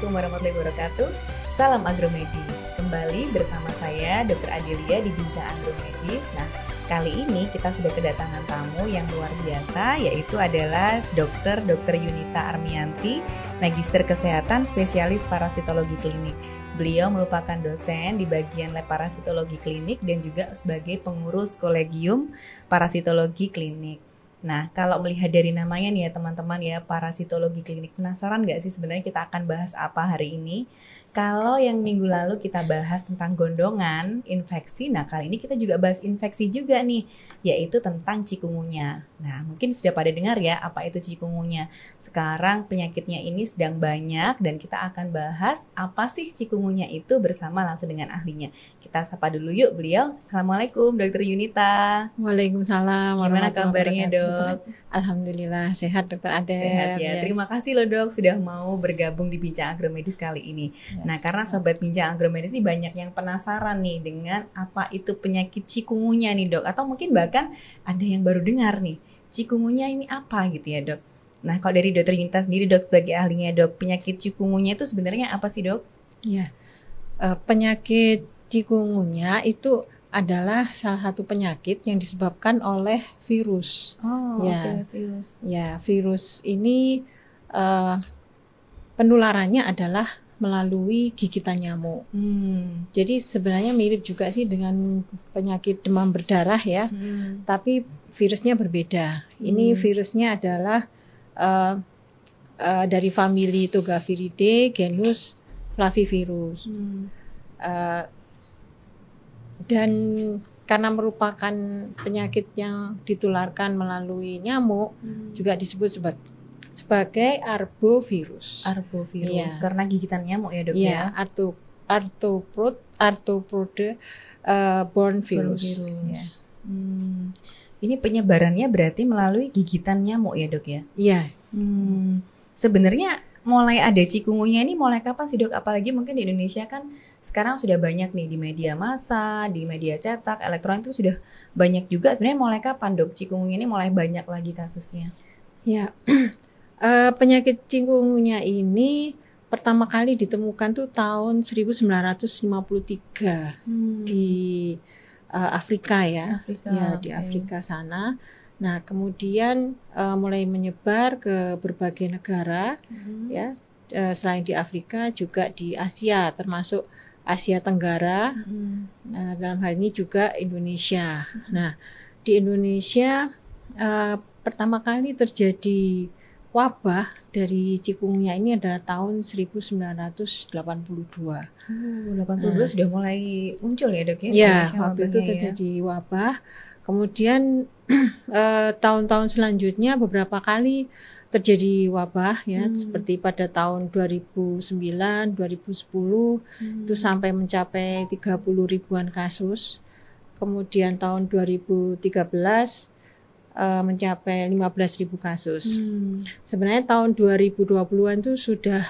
Assalamualaikum warahmatullahi wabarakatuh. Salam agromedis. Kembali bersama saya Dr. Adelia di Bincang Agromedis. Nah, kali ini kita sudah kedatangan tamu yang luar biasa, yaitu adalah Dr. Yunita Armianti, Magister Kesehatan Spesialis Parasitologi Klinik. Beliau merupakan dosen di bagian lab parasitologi klinik dan juga sebagai pengurus kolegium parasitologi klinik. Nah, kalau melihat dari namanya nih ya teman-teman ya, parasitologi klinik, penasaran nggak sih sebenarnya kita akan bahas apa hari ini? Kalau yang minggu lalu kita bahas tentang gondongan, infeksi, nah kali ini kita juga bahas infeksi juga nih, yaitu tentang cikungunya. Nah, mungkin sudah pada dengar ya apa itu cikungunya. Sekarang penyakitnya ini sedang banyak dan kita akan bahas apa sih cikungunya itu bersama langsung dengan ahlinya. Kita sapa dulu yuk beliau. Assalamualaikum Dr. Yunita. Waalaikumsalam. Gimana kabarnya dok? Alhamdulillah sehat Dr. Adel. Sehat ya. Terima kasih loh dok sudah mau bergabung di Bincang Agromedis kali ini. Nah, karena sobat Bincang Agromedis ini banyak yang penasaran nih dengan apa itu penyakit cikungunya nih dok. Atau mungkin bahkan ada yang baru dengar nih, cikungunya ini apa gitu ya dok. Nah, kalau dari Dr. Yunita sendiri dok sebagai ahlinya dok, penyakit cikungunya itu sebenarnya apa sih dok? Ya, penyakit cikungunya itu adalah salah satu penyakit yang disebabkan oleh virus. Oh, ya, okay, virus. Ya, virus ini penularannya adalah melalui gigitan nyamuk. Jadi sebenarnya mirip juga sih dengan penyakit demam berdarah ya, tapi virusnya berbeda. Ini virusnya adalah dari famili Togaviridae, genus Flavivirus. Dan karena merupakan penyakit yang ditularkan melalui nyamuk, juga disebut sebagai arbovirus. Arbovirus, ya. Karena gigitan nyamuk ya dok ya. Arthropode borne virus. Ya. Ini penyebarannya berarti melalui gigitan nyamuk ya dok ya? Iya. Sebenarnya mulai ada cikungunya ini mulai kapan sih dok? Apalagi mungkin di Indonesia kan sekarang sudah banyak nih di media massa, di media cetak, elektronik itu sudah banyak juga. Sebenarnya mulai kapan dok cikungunya ini mulai banyak lagi kasusnya? Ya, penyakit cikungunya ini pertama kali ditemukan tuh tahun 1953 di Afrika ya. Di Afrika sana. Nah, kemudian mulai menyebar ke berbagai negara ya. Selain di Afrika juga di Asia, termasuk Asia Tenggara. Nah, dalam hal ini juga Indonesia. Nah, di Indonesia pertama kali terjadi wabah dari cikungunya ini adalah tahun 1982. 82 sudah mulai muncul ya dok ya? Ya, waktu itu terjadi wabah. Kemudian tahun-tahun selanjutnya beberapa kali terjadi wabah ya, seperti pada tahun 2009, 2010 itu sampai mencapai 30 ribuan kasus. Kemudian tahun 2013 mencapai 15.000 kasus. Sebenarnya tahun 2020-an itu sudah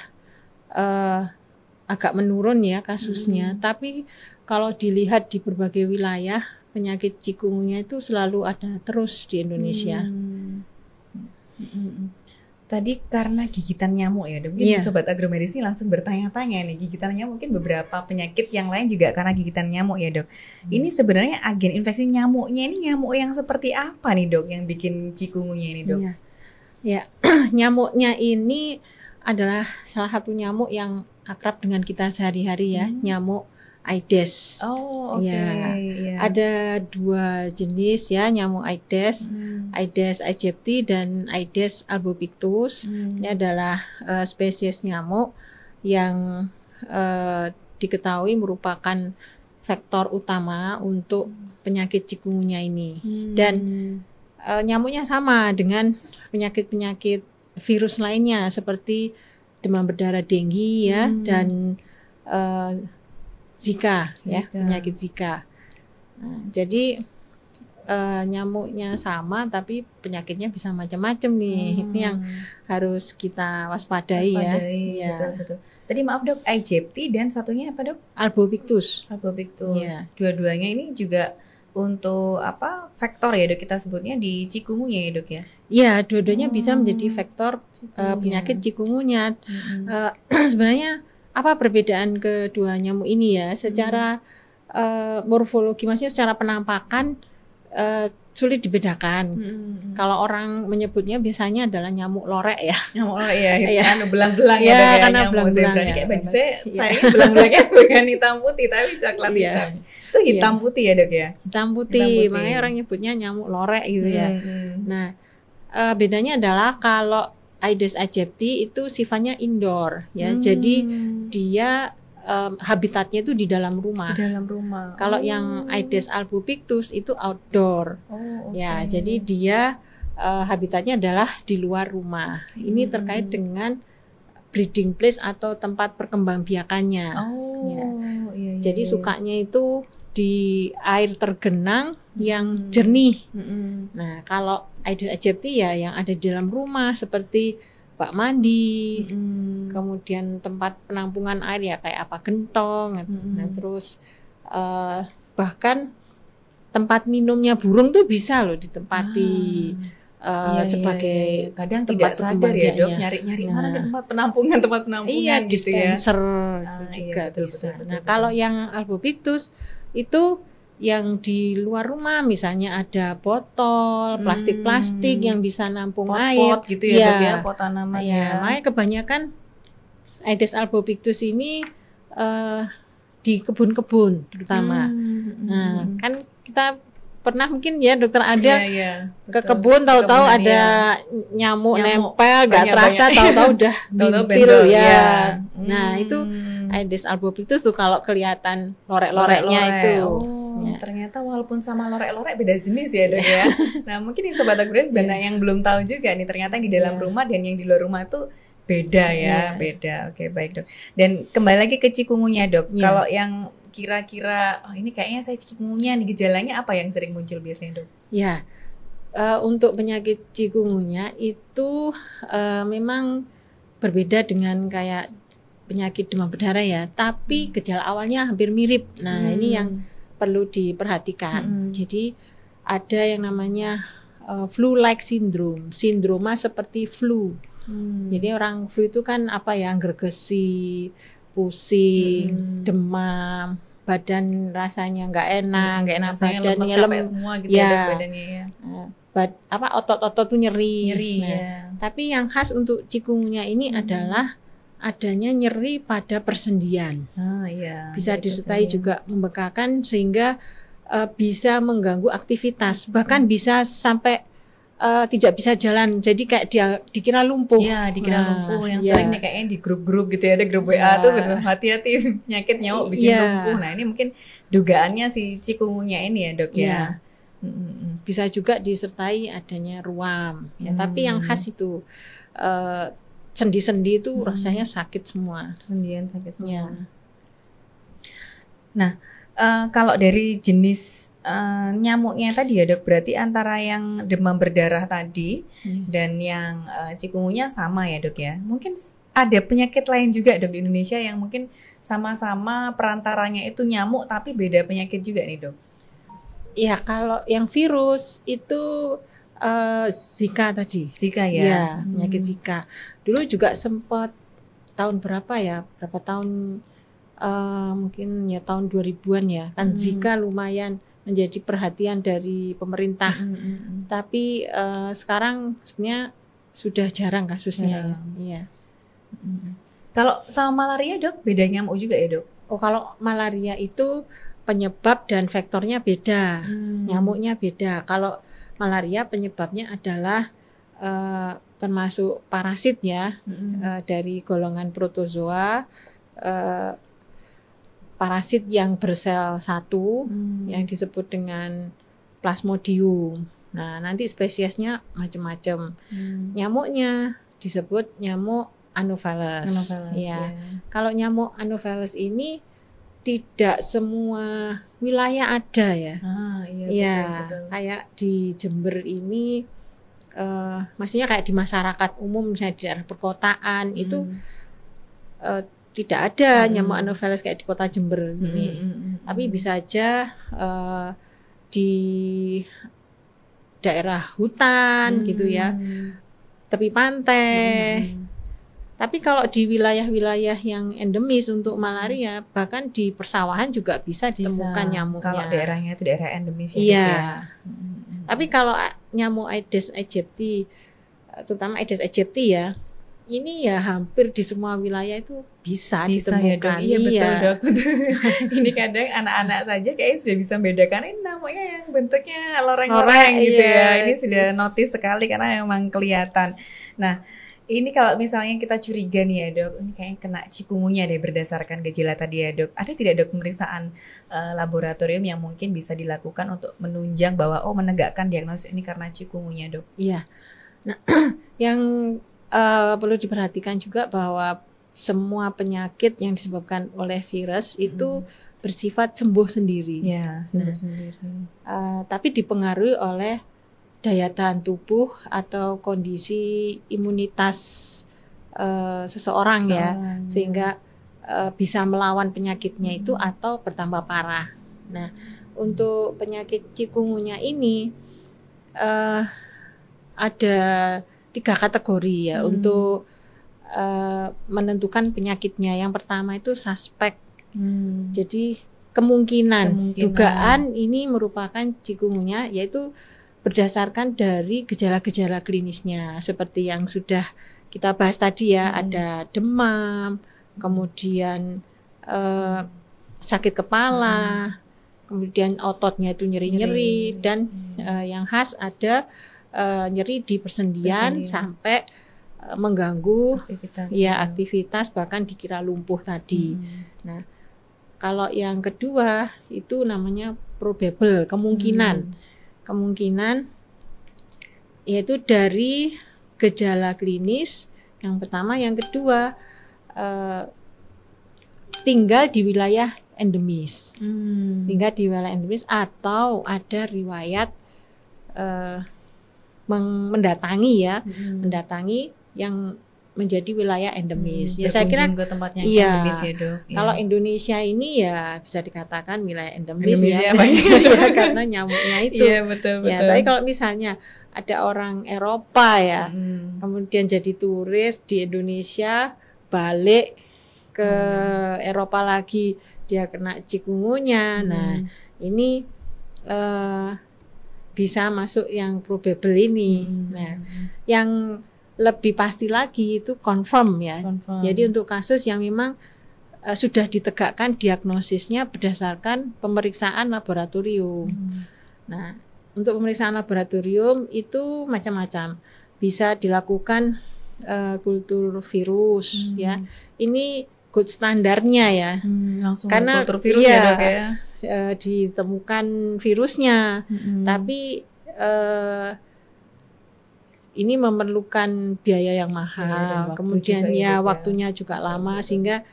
agak menurun ya kasusnya, tapi kalau dilihat di berbagai wilayah penyakit cikungunya itu selalu ada terus di Indonesia. Tadi karena gigitan nyamuk ya dok, mungkin sobat agromedis ini langsung bertanya-tanya nih, gigitan nyamuk mungkin beberapa penyakit yang lain juga karena gigitan nyamuk ya dok. Ini sebenarnya agen infeksi nyamuknya ini nyamuk yang seperti apa nih dok yang bikin cikungunya ini dok? Ya, nyamuknya ini adalah salah satu nyamuk yang akrab dengan kita sehari-hari ya, nyamuk Aedes. Oh, oke. Ada dua jenis ya nyamuk Aedes, Aedes aegypti dan Aedes albopictus. Ini adalah spesies nyamuk yang diketahui merupakan faktor utama untuk penyakit cikungunya ini. Dan nyamuknya sama dengan penyakit-penyakit virus lainnya seperti demam berdarah denggi ya dan Zika ya, penyakit Zika. Nah, jadi nyamuknya sama tapi penyakitnya bisa macam-macam nih. Ini yang harus kita waspadai ya. Betul. Tadi maaf dok, aegypti dan satunya apa dok? Albopictus. Ya. Dua-duanya ini juga untuk apa faktor ya dok kita sebutnya di cikungunya ya dok ya? Iya, dua-duanya bisa menjadi faktor penyakit cikungunya. Sebenarnya apa perbedaan kedua nyamuk ini ya? Secara morfologi, maksudnya secara penampakan sulit dibedakan. Kalau orang menyebutnya biasanya adalah nyamuk lorek ya. Nyamuk lorek ya, kan belang-belang ya, ya karena belang-belang ya. Kayak baju saya belang-belangnya bukan hitam putih tapi coklat hitam. Itu hitam putih ya dok ya? Hitam putih, makanya orang nyebutnya nyamuk lorek gitu ya. Nah, bedanya adalah kalau Aedes aegypti itu sifatnya indoor ya. Jadi dia habitatnya itu di dalam rumah. Di dalam rumah. Kalau yang Aedes albopictus itu outdoor. Ya, jadi dia habitatnya adalah di luar rumah. Ini terkait dengan breeding place atau tempat perkembangbiakannya. Ya. Jadi sukanya itu di air tergenang yang jernih. Nah, kalau Aedes aegypti ya yang ada di dalam rumah seperti bak mandi, kemudian tempat penampungan air ya kayak apa gentong, nah terus bahkan tempat minumnya burung tuh bisa loh ditempati sebagai kadang tempat tidak sadar ya dok nyari-nyari mana tempat penampungan iya, gitu dispenser ya. juga bisa. Nah kalau yang albopictus itu yang di luar rumah misalnya ada botol plastik yang bisa nampung air gitu ya, dok ya pot tanaman ya. Makanya kebanyakan Aedes albopictus ini di kebun-kebun terutama. Nah kan kita pernah mungkin ya dokter Ada ke kebun tahu-tahu ada nyamuk nempel nggak terasa tahu-tahu udah bintil ya. Nah itu Aedes albopictus tuh kalau kelihatan lorek-loreknya itu. Ternyata walaupun sama lorek-lorek beda jenis ya dok ya. Nah mungkin ini sobat Agrometis banyak yang belum tahu juga nih ternyata yang di dalam rumah dan yang di luar rumah itu beda ya, beda. Oke baik dok. Dan kembali lagi ke cikungunya dok. Kalau yang kira-kira ini kayaknya saya cikungunya nih gejalanya apa yang sering muncul biasanya dok? Ya, untuk penyakit cikungunya itu memang berbeda dengan kayak penyakit demam berdarah ya. Tapi gejala awalnya hampir mirip. Nah ini yang perlu diperhatikan. Jadi ada yang namanya flu-like syndrome, sindroma seperti flu. Jadi orang flu itu kan apa ya, gergesi, pusing, demam, badan rasanya nggak enak badan lemes semua gitu ya badannya ya. Otot-otot tuh nyeri. Tapi yang khas untuk cikungunya ini adalah adanya nyeri pada persendian. Bisa disertai juga membekakan sehingga bisa mengganggu aktivitas, bahkan bisa sampai tidak bisa jalan. Jadi kayak dia dikira lumpuh. Iya, dikira lumpuh. Yang sering nih kayaknya di grup-grup gitu ya, ada grup WA tuh hati-hati penyakit nyamuk bikin lumpuh. Nah, ini mungkin dugaannya si cikungunya ini ya, Dok ya. Bisa juga disertai adanya ruam. Ya, tapi yang khas itu sendi-sendi itu rasanya sakit semua. Sendian sakit semua. Nah, kalau dari jenis nyamuknya tadi ya dok, berarti antara yang demam berdarah tadi dan yang cikungunya sama ya dok ya. Mungkin ada penyakit lain juga dok di Indonesia yang mungkin sama-sama perantaranya itu nyamuk tapi beda penyakit juga nih dok. Ya kalau yang virus itu Zika tadi. Zika ya. Ya, penyakit Zika. Dulu juga sempat tahun berapa ya? Berapa tahun mungkin ya tahun 2000-an ya. Kan Zika lumayan menjadi perhatian dari pemerintah. Tapi sekarang sebenarnya sudah jarang kasusnya ya. Kalau sama malaria dok, beda nyamuk juga ya dok? Oh kalau malaria itu penyebab dan vektornya beda. Nyamuknya beda. Kalau malaria penyebabnya adalah termasuk parasit ya, dari golongan protozoa, parasit yang bersel satu yang disebut dengan Plasmodium. Nah nanti spesiesnya macam-macam. Nyamuknya disebut nyamuk Anopheles. Ya. Kalau nyamuk Anopheles ini tidak semua wilayah ada ya. Betul. Kayak di Jember ini, maksudnya kayak di masyarakat umum, misalnya di daerah perkotaan itu tidak ada nyamuk Anopheles kayak di kota Jember ini. Tapi bisa aja di daerah hutan gitu ya, tepi pantai. Tapi kalau di wilayah-wilayah yang endemis untuk malaria, bahkan di persawahan juga bisa ditemukan nyamuknya. Kalau daerahnya itu daerah endemis ya. Iya. Tapi kalau nyamuk Aedes aegypti, terutama Aedes aegypti ya, ini ya hampir di semua wilayah itu bisa ditemukan. Ya, Dok. Iya, betul, Dok. Ini kadang anak-anak saja kayaknya sudah bisa membedakan ini namanya yang bentuknya loreng-loreng gitu ya. Ini sudah notice sekali karena memang kelihatan. Nah, ini kalau misalnya kita curiga nih ya, Dok, ini kayaknya kena cikungunya deh berdasarkan gejala tadi ya, Dok. Ada tidak, Dok, pemeriksaan laboratorium yang mungkin bisa dilakukan untuk menunjang bahwa menegakkan diagnosis ini karena cikungunya, Dok? Iya. Nah, yang perlu diperhatikan juga bahwa semua penyakit yang disebabkan oleh virus itu bersifat sembuh sendiri. Ya, sembuh sendiri. Tapi dipengaruhi oleh daya tahan tubuh atau kondisi imunitas seseorang ya, sehingga bisa melawan penyakitnya itu atau bertambah parah. Nah, untuk penyakit cikungunya ini ada 3 kategori ya untuk menentukan penyakitnya. Yang pertama itu suspek. Jadi kemungkinan dugaan ini merupakan cikungunya, yaitu berdasarkan dari gejala-gejala klinisnya seperti yang sudah kita bahas tadi ya, ada demam, kemudian sakit kepala, kemudian ototnya itu nyeri-nyeri, dan yang khas ada nyeri di persendian sampai mengganggu aktivitas bahkan dikira lumpuh tadi. Nah, kalau yang kedua itu namanya probable, kemungkinan yaitu dari gejala klinis yang pertama, yang kedua tinggal di wilayah endemis, atau ada riwayat mendatangi yang menjadi wilayah endemis. Ya saya kira ke tempatnya endemis ya, Dok. Kalau Indonesia ini ya bisa dikatakan wilayah endemis ya, karena nyamuknya itu. Iya, betul. Tapi kalau misalnya ada orang Eropa ya, kemudian jadi turis di Indonesia, balik ke Eropa lagi, dia kena cikungunya. Nah, ini bisa masuk yang probable ini. Nah, yang lebih pasti lagi itu confirm ya. Jadi untuk kasus yang memang sudah ditegakkan diagnosisnya berdasarkan pemeriksaan laboratorium. Nah, untuk pemeriksaan laboratorium itu macam-macam. Bisa dilakukan kultur virus ya. Ini good standarnya ya. Langsung karena kultur virus ya, Dok ya. Ditemukan virusnya, tapi ini memerlukan biaya yang mahal, kemudian waktunya juga lama, sehingga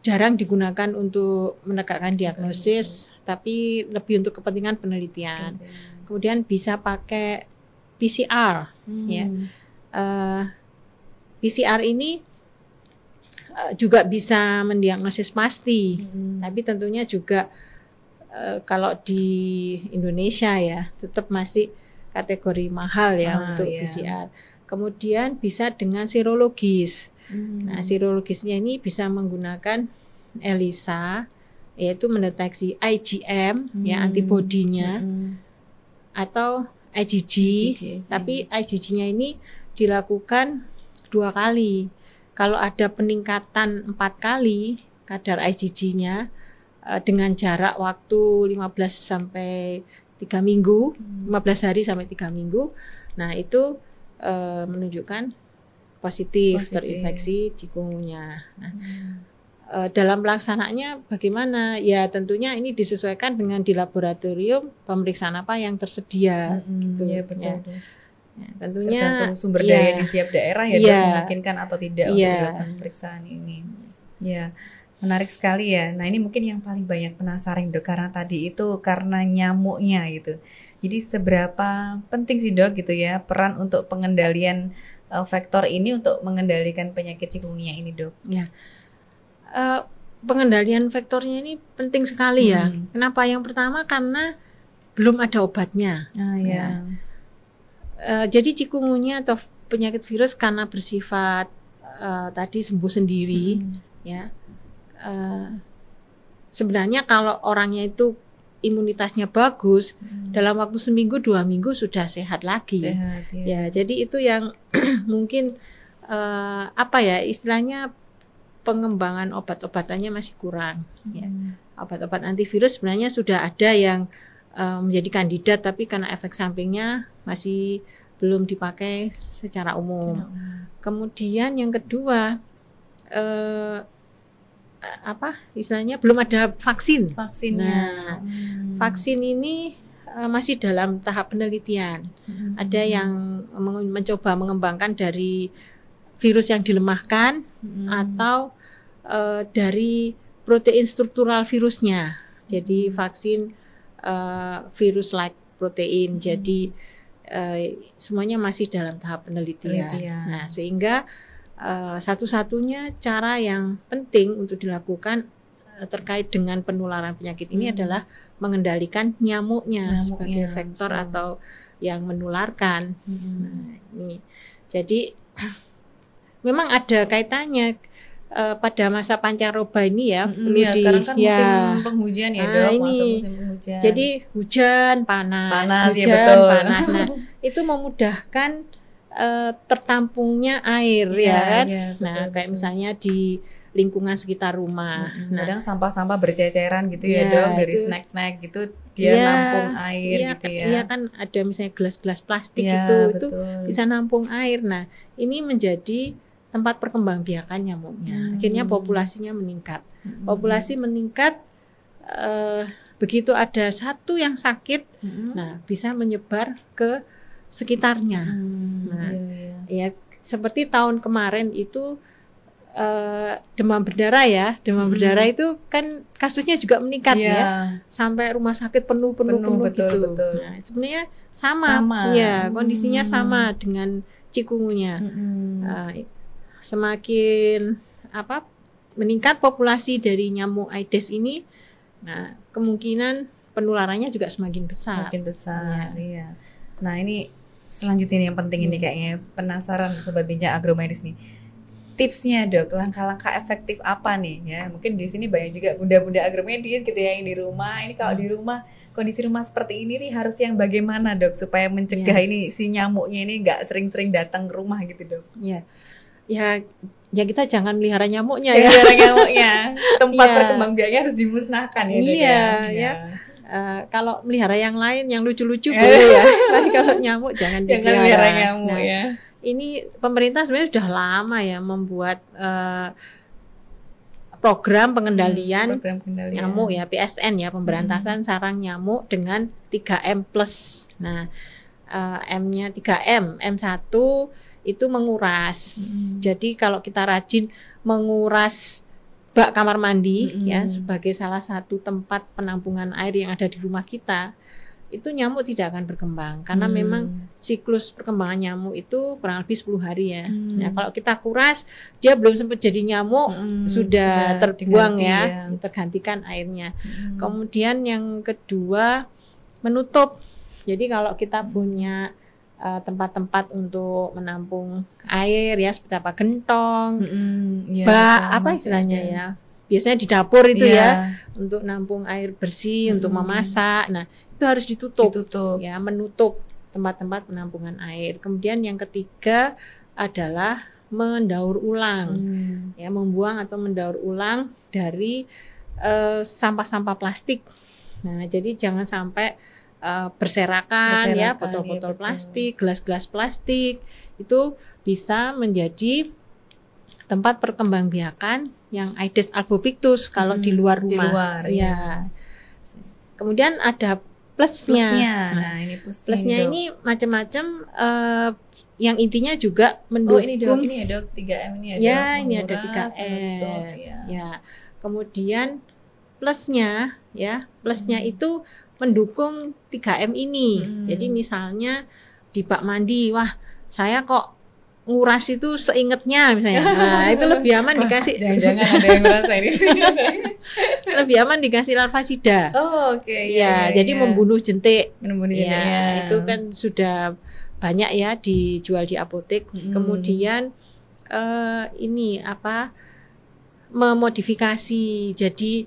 jarang digunakan untuk menegakkan diagnosis, tapi lebih untuk kepentingan penelitian. Kemudian bisa pakai PCR, ya. PCR ini juga bisa mendiagnosis pasti, tapi tentunya juga kalau di Indonesia ya tetap masih kategori mahal ya untuk PCR. Kemudian bisa dengan serologis. Nah, serologisnya ini bisa menggunakan ELISA, yaitu mendeteksi IgM ya, antibodinya, atau IgG. Tapi IgG-nya ini dilakukan 2 kali. Kalau ada peningkatan 4 kali kadar IgG-nya dengan jarak waktu 15 sampai 3 minggu, 15 hari sampai 3 minggu. Nah, itu menunjukkan positif terinfeksi cikungunya. Nah, dalam pelaksanaannya bagaimana? Ya tentunya ini disesuaikan dengan di laboratorium pemeriksaan apa yang tersedia. Gitu. Ya, betul. Ya, tentunya tergantung sumber daya di setiap daerah ya, memungkinkan atau tidak untuk dilakukan pemeriksaan ini. Ya, menarik sekali ya. Nah, ini mungkin yang paling banyak penasaran, Dok, karena tadi itu karena nyamuknya gitu. Jadi seberapa penting sih, Dok, gitu ya, peran untuk pengendalian faktor ini untuk mengendalikan penyakit cikungunya ini, Dok? Ya, pengendalian faktornya ini penting sekali ya. Kenapa? Yang pertama karena belum ada obatnya. Ya. Jadi cikungunya atau penyakit virus karena bersifat tadi sembuh sendiri, ya. Sebenarnya kalau orangnya itu imunitasnya bagus, dalam waktu seminggu 2 minggu sudah sehat lagi. Sehat, ya. Jadi itu yang mungkin istilahnya pengembangan obat-obatannya masih kurang. Ya. Obat-obat antivirus sebenarnya sudah ada yang menjadi kandidat, tapi karena efek sampingnya masih belum dipakai secara umum. Kemudian yang kedua, istilahnya belum ada vaksin. Nah, vaksin ini masih dalam tahap penelitian. Ada yang mencoba mengembangkan dari virus yang dilemahkan atau dari protein struktural virusnya. Jadi vaksin virus-like protein. Jadi semuanya masih dalam tahap penelitian. Nah, sehingga satu-satunya cara yang penting untuk dilakukan terkait dengan penularan penyakit ini adalah mengendalikan nyamuknya sebagai vektor atau yang menularkan. Nah, ini. Jadi memang ada kaitannya pada masa pancaroba ini ya. Sekarang kan musim penghujan ya, Dok. Masuk musim penghujan. Jadi hujan, panas, hujan, ya, betul. panas. Nah, itu memudahkan tertampungnya air ya kan. Ya, betul, nah, kayak misalnya di lingkungan sekitar rumah. Kadang sampah-sampah berceceran gitu ya, Dok, dari snack-snack gitu dia nampung air gitu ya. Iya kan, ada misalnya gelas-gelas plastik itu bisa nampung air. Nah, ini menjadi tempat perkembangbiakan nyamuknya. Akhirnya populasinya meningkat. Populasi meningkat, begitu ada satu yang sakit, nah bisa menyebar ke sekitarnya. Nah, ya seperti tahun kemarin itu demam berdarah ya. Demam berdarah itu kan kasusnya juga meningkat ya. Sampai rumah sakit penuh gitu. Nah, sebenarnya sama. Ya, kondisinya sama dengan cikungunya. Semakin meningkat populasi dari nyamuk Aedes ini, nah kemungkinan penularannya juga semakin besar. Iya. Nah, ini selanjutnya yang penting ini kayaknya penasaran Sobat Bincang Agromedis nih. Tipsnya, Dok, langkah-langkah efektif apa nih ya? Mungkin di sini banyak juga bunda-bunda agromedis gitu ya yang di rumah. Ini kalau di rumah kondisi rumah seperti ini nih harus yang bagaimana, Dok, supaya mencegah ini si nyamuknya ini nggak sering-sering datang ke rumah gitu, Dok? Ya kita jangan melihara nyamuknya ya. Tempat perkembangbiakannya harus dimusnahkan ya, Dok. Kalau melihara yang lain yang lucu-lucu boleh ya. Tapi kalau nyamuk jangan melihara nyamuk ya. Ini pemerintah sebenarnya sudah lama ya membuat program pengendalian nyamuk ya, PSN ya, pemberantasan sarang nyamuk dengan 3M+. Nah, M-nya 3M. M1 itu menguras. Jadi kalau kita rajin menguras bak kamar mandi ya sebagai salah satu tempat penampungan air yang ada di rumah kita, itu nyamuk tidak akan berkembang karena memang siklus perkembangan nyamuk itu kurang lebih 10 hari ya. Nah, kalau kita kuras dia belum sempat jadi nyamuk sudah terbuang ya, tergantikan airnya. Kemudian yang kedua, menutup. Jadi kalau kita punya tempat-tempat untuk menampung air ya, seperti apa, gentong, bak istilahnya ya, biasanya di dapur itu ya untuk nampung air bersih, untuk memasak. Nah, itu harus ditutup. Ya, menutup tempat-tempat penampungan air. Kemudian yang ketiga adalah mendaur ulang, ya, membuang atau mendaur ulang dari sampah-sampah plastik. Nah, jadi jangan sampai berserakan ya, botol-botol plastik, gelas-gelas plastik, itu bisa menjadi tempat perkembangbiakan yang Aedes albopictus kalau di luar rumah. Ya. Kemudian ada plusnya. Nah, ini plusnya ini macam-macam, yang intinya juga mendukung. Ini ya, Dok, 3M ini ya, Dok. Ya, ini ada 3M. Ya. Kemudian plusnya itu mendukung 3M ini. Jadi misalnya di bak mandi, wah saya kok nguras itu seingetnya misalnya. Nah, itu lebih aman dikasih. Jangan-jangan ada yang merasa ini. Lebih aman dikasih larvasida. Oh, oke. Ya, jadi membunuh jentik. Membunuh ya, jentiknya. Itu kan sudah banyak ya dijual di apotek. Kemudian ini apa? Memodifikasi. Jadi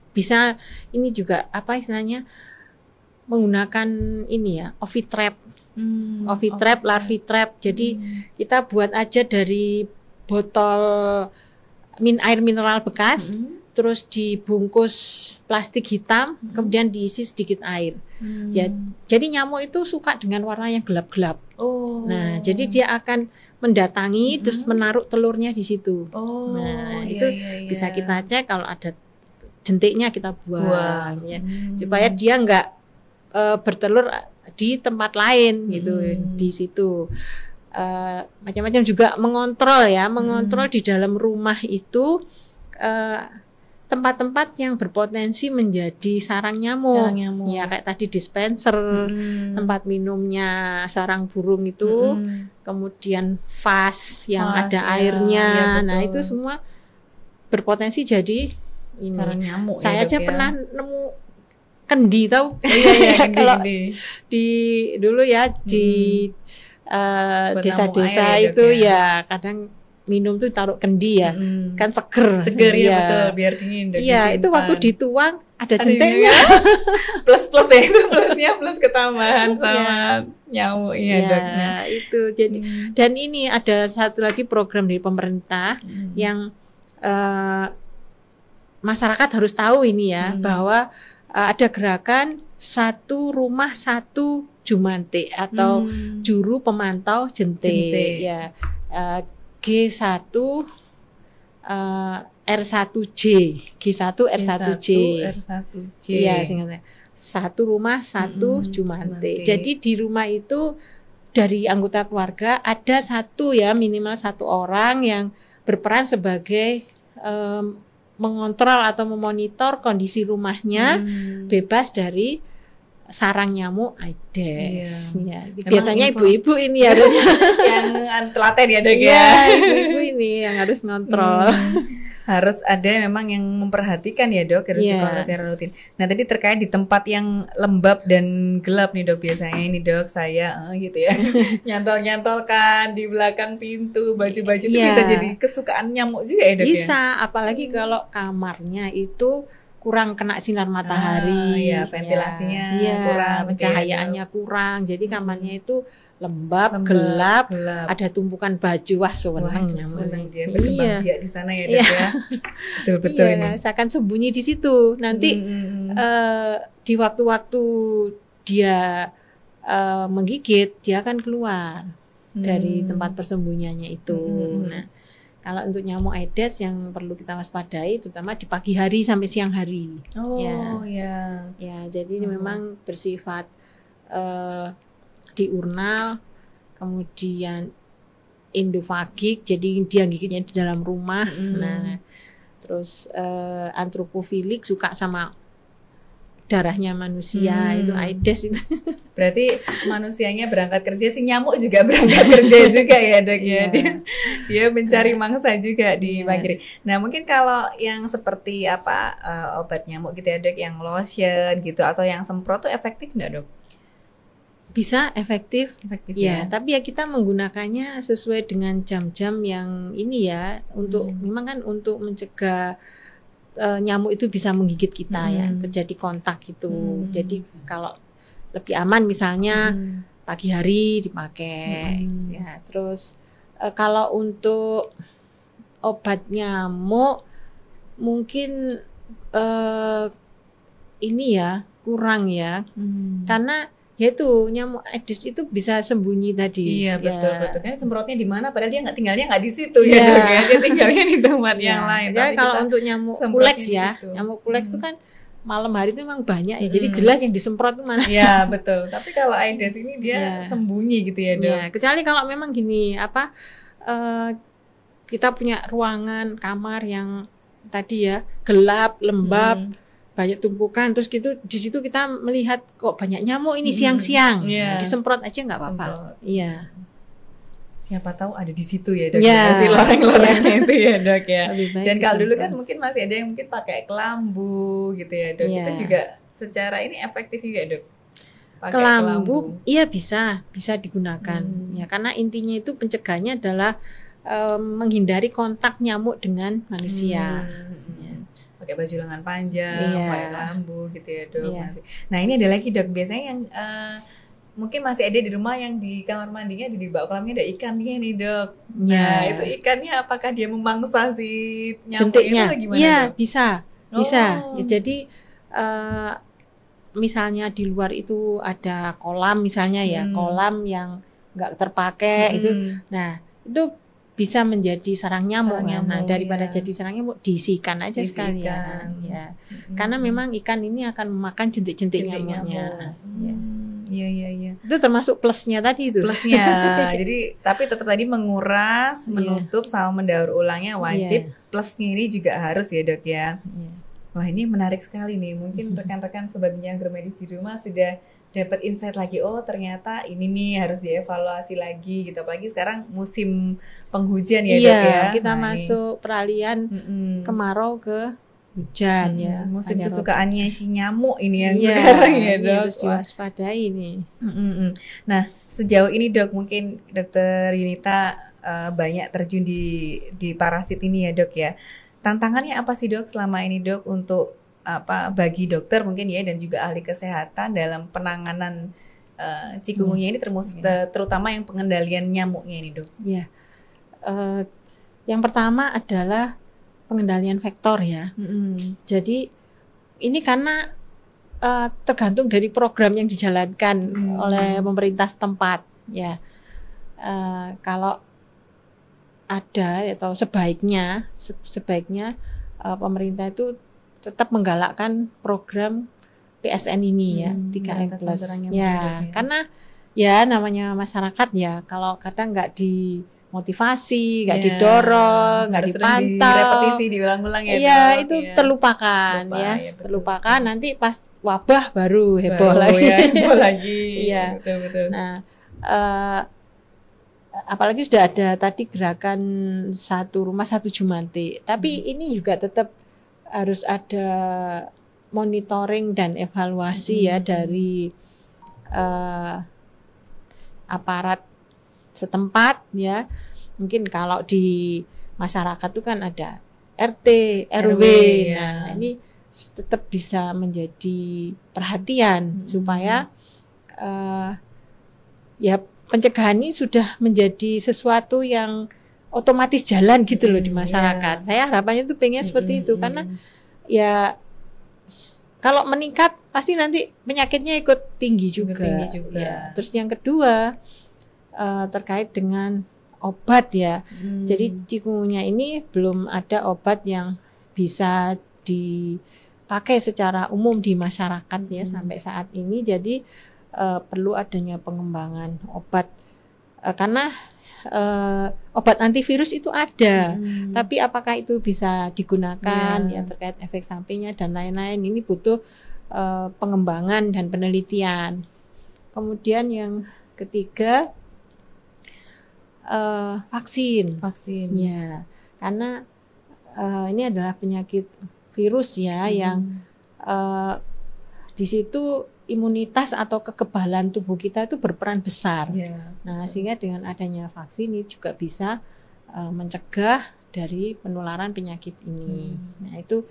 bisa ini juga apa istilahnya? Menggunakan ini ya, ovitrap. Ovitrap, larvitrap. Jadi kita buat aja dari botol air mineral bekas, terus dibungkus plastik hitam, kemudian diisi sedikit air. Jadi nyamuk itu suka dengan warna yang gelap-gelap. Nah, jadi dia akan mendatangi, terus menaruh telurnya di situ. Nah, itu bisa kita cek kalau ada jentiknya kita buang, ya, supaya dia nggak bertelur di tempat lain gitu, di situ. Macam-macam juga mengontrol di dalam rumah itu tempat-tempat yang berpotensi menjadi sarang nyamuk. Ya kayak tadi dispenser, tempat minumnya sarang burung itu, kemudian vas yang ada airnya. Ya, nah, itu semua berpotensi jadi ini. Sarang nyamuk. Saya aja pernah nemu kendi, tahu? Kalau di dulu ya di desa-desa itu ya kadang minum tuh taruh kendi ya, kan seger ya, betul, biar dingin. Iya, itu waktu dituang ada jentiknya. Plus ya, itu plusnya plus ketambahan sama nyamuk ya, itu jadi dan ini ada satu lagi program dari pemerintah yang masyarakat harus tahu ini ya, bahwa ada gerakan satu rumah satu jumantik atau juru pemantau jentik. Ya, G1 R1J, G1 R1J. Ya, singkatnya. Satu rumah satu jumantik. Jadi di rumah itu dari anggota keluarga ada satu ya, minimal satu orang yang berperan sebagai mengontrol atau memonitor kondisi rumahnya bebas dari sarang nyamuk Aedes. Ya, biasanya ibu-ibu ini harusnya yang telaten ya, Dok ya. Ibu-ibu ini yang harus ngontrol. Harus ada memang yang memperhatikan ya, Dok, risiko secara rutin. Nah, tadi terkait di tempat yang lembab dan gelap nih, Dok, biasanya ini, Dok, saya gitu ya. Nyantol-nyantolkan di belakang pintu, baju-baju itu bisa jadi kesukaan nyamuk juga ya, Dok? Bisa, apalagi kalau kamarnya itu kurang kena sinar matahari, ventilasinya kurang, pencahayaannya kurang, jadi kamarnya itu lembab, gelap, ada tumpukan baju, wah seneng dia berkembang biak di sana ya, Dok ya. Betul-betul ini. Saya akan sembunyi di situ. Nanti di waktu-waktu dia menggigit, dia akan keluar dari tempat persembunyiannya itu. Nah, kalau untuk nyamuk Aedes yang perlu kita waspadai, terutama di pagi hari sampai siang hari. Ya, jadi memang bersifat diurnal, kemudian endofagik, jadi dia gigitnya di dalam rumah. Nah, terus antropofilik, suka sama darahnya manusia, itu Aedes itu. Berarti manusianya berangkat kerja, si nyamuk juga berangkat kerja juga ya, Dok ya. Dia mencari mangsa juga di pagi. Nah, mungkin kalau yang seperti apa obat nyamuk gitu ya, Dok, yang lotion gitu atau yang semprot tuh efektif enggak, Dok? Bisa efektif ya, tapi ya kita menggunakannya sesuai dengan jam-jam yang ini ya, untuk memang kan untuk mencegah nyamuk itu bisa menggigit kita ya, terjadi kontak gitu. Jadi kalau lebih aman misalnya pagi hari dipakai ya. Terus kalau untuk obat nyamuk mungkin ini ya kurang ya, karena yaitu nyamuk Aedes itu bisa sembunyi tadi. Iya, betul. Kan semprotnya di mana? Padahal dia tinggalnya nggak di situ ya, Dok ya. Dia tinggalnya di tempat yang lain. Jadi kalau untuk nyamuk kuleks ya, nyamuk kuleks itu kan malam hari itu memang banyak ya. Jadi jelas yang disemprot itu mana. Iya, betul. Tapi kalau Aedes ini dia sembunyi gitu ya, Dok. Ya, kecuali kalau memang gini, kita punya ruangan kamar yang tadi ya gelap, lembab, banyak tumpukan, terus gitu di situ kita melihat kok banyak nyamuk ini siang-siang, disemprot aja nggak apa-apa. Iya. siapa tahu ada di situ ya dok, si loreng-lorengnya itu ya dok ya. Dan kalau dulu kan mungkin masih ada yang mungkin pakai kelambu gitu ya dok, itu juga secara ini efektif juga dok. Kelambu iya bisa digunakan ya, karena intinya itu pencegahannya adalah menghindari kontak nyamuk dengan manusia. Pakai baju lengan panjang, pakai kelambu gitu ya dok. Nah ini ada lagi dok, biasanya yang mungkin masih ada di rumah yang di kamar mandinya di bak kolamnya ada ikannya nih dok. Nah itu ikannya apakah dia memangsa si nyamuk jentiknya itu gimana iya dok? bisa ya, jadi misalnya di luar itu ada kolam misalnya ya, kolam yang nggak terpakai itu, nah itu bisa menjadi sarang nyamuk, nah daripada jadi sarang nyamuk diisikan aja sekalian ya, karena memang ikan ini akan memakan jentik-jentik nyamuknya. Iya. Itu termasuk plusnya tadi itu. Plusnya, jadi tapi tetap tadi menguras, menutup sama mendaur ulangnya wajib. Plusnya ini juga harus ya dok ya. Wah ini menarik sekali nih. Mungkin rekan-rekan sobat bincang agromedis di rumah sudah dapat insight lagi. Oh ternyata ini nih harus dievaluasi lagi gitu. Apalagi sekarang musim penghujan ya dok ya. Kita masuk peralihan kemarau ke hujan ya. Musim kesukaannya si nyamuk ini yang sekarang ya dok. Harus diwaspadai nih. Nah sejauh ini dok, mungkin dokter Yunita banyak terjun di parasit ini ya dok ya. Tantangannya apa sih dok selama ini dok untuk bagi dokter mungkin ya dan juga ahli kesehatan dalam penanganan cikungunya ini, terutama yang pengendalian nyamuknya ini dok? Yang pertama adalah pengendalian vektor ya. Jadi ini karena tergantung dari program yang dijalankan oleh pemerintah setempat ya. Kalau ada atau sebaiknya pemerintah itu tetap menggalakkan program PSN ini ya, 3M+. Ya, karena ya namanya masyarakat ya, kalau kadang nggak dimotivasi, nggak didorong, nggak dipantau, repetisi, diulang-ulang ya. Iya, itu terlupakan ya, terlupakan. Nanti pas wabah baru heboh lagi. Iya. Betul. Nah, apalagi sudah ada tadi gerakan satu rumah satu Jumantik, tapi ini juga tetap harus ada monitoring dan evaluasi ya dari aparat setempat ya. Mungkin kalau di masyarakat itu kan ada RT, RW. Nah, ini tetap bisa menjadi perhatian supaya ya pencegahan ini sudah menjadi sesuatu yang otomatis jalan gitu loh di masyarakat. Saya harapannya tuh pengen seperti itu, karena ya kalau meningkat pasti nanti penyakitnya ikut tinggi juga. Ya. Terus yang kedua terkait dengan obat ya. Jadi cikungunya ini belum ada obat yang bisa dipakai secara umum di masyarakat ya sampai saat ini. Jadi perlu adanya pengembangan obat karena obat antivirus itu ada, tapi apakah itu bisa digunakan ya terkait efek sampingnya dan lain-lain, ini butuh pengembangan dan penelitian. Kemudian yang ketiga vaksin ya, karena ini adalah penyakit virus ya yang di situ imunitas atau kekebalan tubuh kita itu berperan besar. Nah, sehingga dengan adanya vaksin ini juga bisa mencegah dari penularan penyakit ini. Nah, itu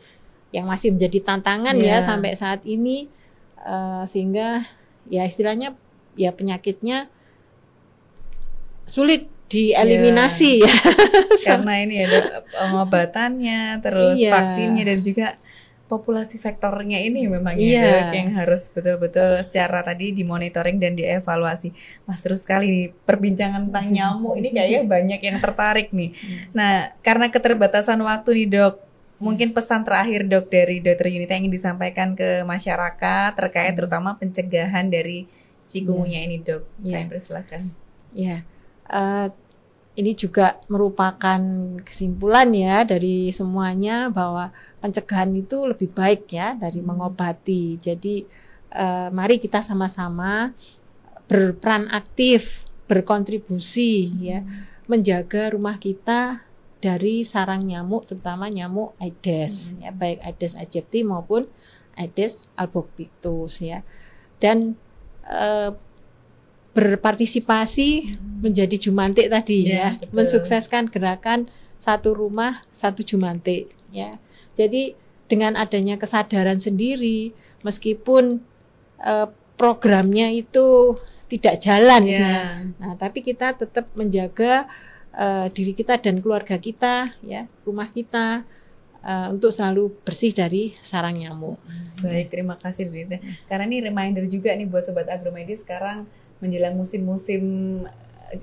yang masih menjadi tantangan ya sampai saat ini, sehingga ya istilahnya ya penyakitnya sulit dieliminasi ya. Karena ini ada pengobatannya, terus vaksinnya dan juga populasi vektornya ini memang yang harus betul-betul secara tadi dimonitoring dan dievaluasi. Mas, seru sekali nih perbincangan tentang nyamuk ini, kayaknya banyak yang tertarik nih. Nah, karena keterbatasan waktu nih dok, mungkin pesan terakhir dok dari Dr. Yunita yang ingin disampaikan ke masyarakat terkait terutama pencegahan dari cikungunya ini dok. Saya persilakan. Ini juga merupakan kesimpulan ya dari semuanya bahwa pencegahan itu lebih baik ya dari mengobati. Jadi mari kita sama-sama berperan aktif, berkontribusi ya menjaga rumah kita dari sarang nyamuk, terutama nyamuk Aedes, ya, baik Aedes aegypti maupun Aedes albopictus, ya. Dan berpartisipasi menjadi jumantik tadi, ya, mensukseskan gerakan satu rumah satu jumantik, ya. Jadi dengan adanya kesadaran sendiri, meskipun programnya itu tidak jalan, nah, tapi kita tetap menjaga diri kita dan keluarga kita, ya, rumah kita, untuk selalu bersih dari sarang nyamuk. Baik, terima kasih Dita. Karena ini reminder juga nih buat Sobat Agromedis, sekarang menjelang musim-musim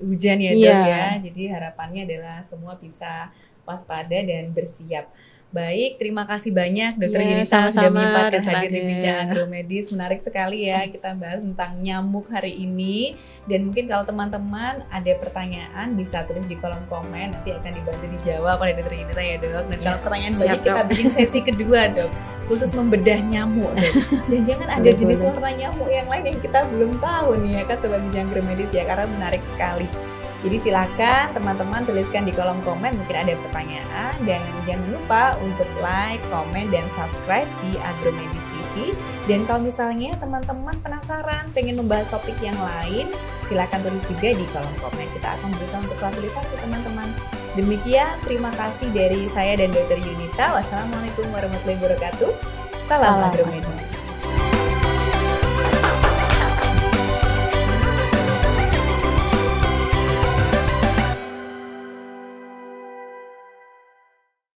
hujan ya Dok, ya. Jadi harapannya adalah semua bisa waspada dan bersiap. Baik, terima kasih banyak Dokter Yunita sudah menyempatkan hadir di Bincang Agromedis. Menarik sekali ya kita bahas tentang nyamuk hari ini. Dan mungkin kalau teman-teman ada pertanyaan bisa tulis di kolom komen, nanti akan dibantu dijawab oleh Dokter Yunita ya Dok. Dan kalau pertanyaan banyak kita bikin sesi kedua Dok, khusus membedah nyamuk Dok. Jangan-jangan ada jenis warna nyamuk yang lain yang kita belum tahu nih ya kan Sobat Bincang Agromedis ya, karena menarik sekali. Jadi silakan teman-teman tuliskan di kolom komen mungkin ada pertanyaan, dan jangan lupa untuk like, komen, dan subscribe di Agromedis TV. Dan kalau misalnya teman-teman penasaran pengen membahas topik yang lain, silakan tulis juga di kolom komen. Kita akan berusaha untuk fasilitasi teman-teman. Demikian, terima kasih dari saya dan Dokter Yunita. Wassalamualaikum warahmatullahi wabarakatuh. Salam Agromedis.